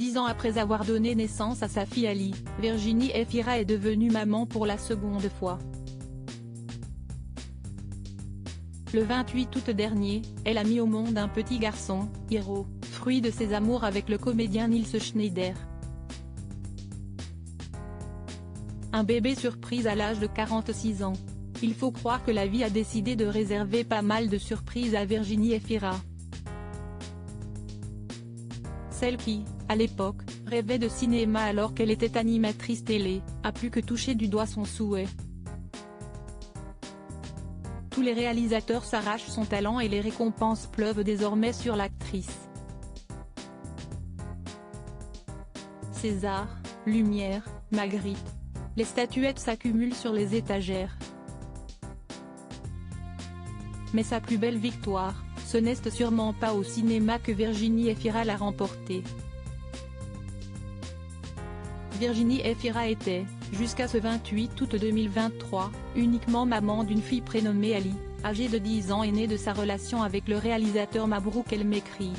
10 ans après avoir donné naissance à sa fille Ali, Virginie Efira est devenue maman pour la seconde fois. Le 28 août dernier, elle a mis au monde un petit garçon, Hiro, fruit de ses amours avec le comédien Nils Schneider. Un bébé surprise à l'âge de 46 ans. Il faut croire que la vie a décidé de réserver pas mal de surprises à Virginie Efira. Celle qui, à l'époque, rêvait de cinéma alors qu'elle était animatrice télé, a plus que touché du doigt son souhait. Tous les réalisateurs s'arrachent son talent et les récompenses pleuvent désormais sur l'actrice. César, Lumière, Magritte. Les statuettes s'accumulent sur les étagères. Mais sa plus belle victoire, ce n'est sûrement pas au cinéma que Virginie Efira l'a remportée. Virginie Efira était, jusqu'à ce 28 août 2023, uniquement maman d'une fille prénommée Ali, âgée de 10 ans et née de sa relation avec le réalisateur Mabrouk El Mekri.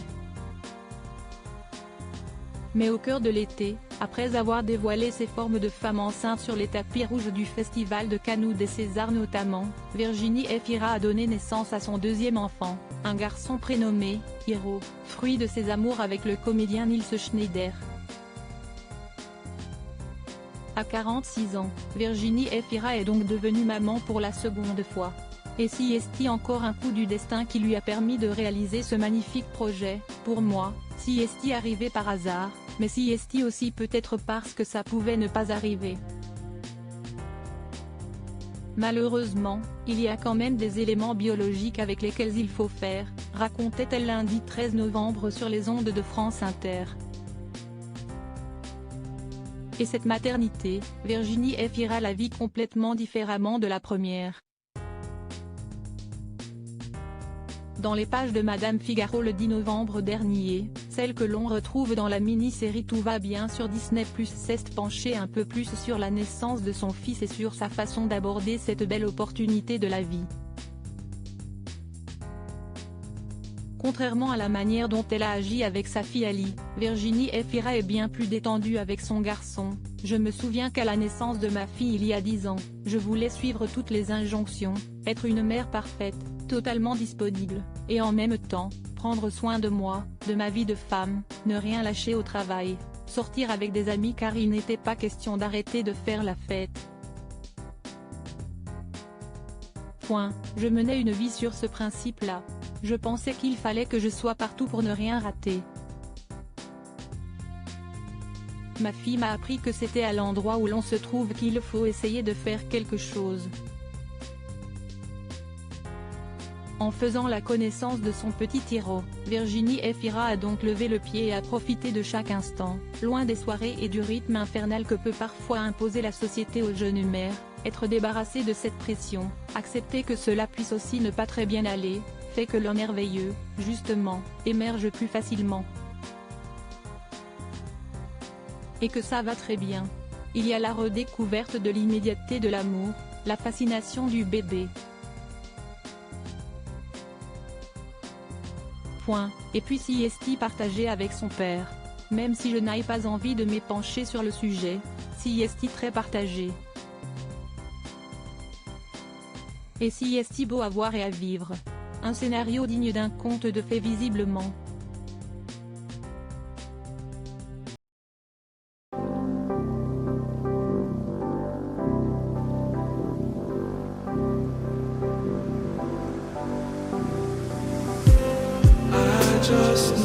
Mais au cœur de l'été, après avoir dévoilé ses formes de femme enceinte sur les tapis rouges du Festival de Cannes ou des Césars notamment, Virginie Efira a donné naissance à son deuxième enfant, un garçon prénommé Hiro, fruit de ses amours avec le comédien Nils Schneider. À 46 ans, Virginie Efira est donc devenue maman pour la seconde fois. Et si est-il encore un coup du destin qui lui a permis de réaliser ce magnifique projet? Pour moi, si est-il arrivé par hasard, mais si est-il aussi peut-être parce que ça pouvait ne pas arriver. Malheureusement, il y a quand même des éléments biologiques avec lesquels il faut faire, racontait-elle lundi 13 novembre sur les ondes de France Inter. Et cette maternité, Virginie Efira la vit complètement différemment de la première. Dans les pages de Madame Figaro le 10 novembre dernier, celle que l'on retrouve dans la mini-série Tout va bien sur Disney+ s'est penchée un peu plus sur la naissance de son fils et sur sa façon d'aborder cette belle opportunité de la vie. Contrairement à la manière dont elle a agi avec sa fille Ali, Virginie Efira est bien plus détendue avec son garçon. Je me souviens qu'à la naissance de ma fille il y a 10 ans, je voulais suivre toutes les injonctions, être une mère parfaite, totalement disponible, et en même temps, prendre soin de moi, de ma vie de femme, ne rien lâcher au travail, sortir avec des amis car il n'était pas question d'arrêter de faire la fête. Je menais une vie sur ce principe-là. Je pensais qu'il fallait que je sois partout pour ne rien rater. Ma fille m'a appris que c'était à l'endroit où l'on se trouve qu'il faut essayer de faire quelque chose. En faisant la connaissance de son petit Hiro, Virginie Efira a donc levé le pied et a profité de chaque instant, loin des soirées et du rythme infernal que peut parfois imposer la société aux jeunes mères, être débarrassée de cette pression, accepter que cela puisse aussi ne pas très bien aller, fait que l'homme merveilleux, justement, émerge plus facilement. Et que ça va très bien. Il y a la redécouverte de l'immédiateté de l'amour, la fascination du bébé. Et puis si est-il partagé avec son père. Même si je n'ai pas envie de m'épancher sur le sujet, si est-il très partagé. Et si est-il beau à voir et à vivre. Un scénario digne d'un conte de fées visiblement. Just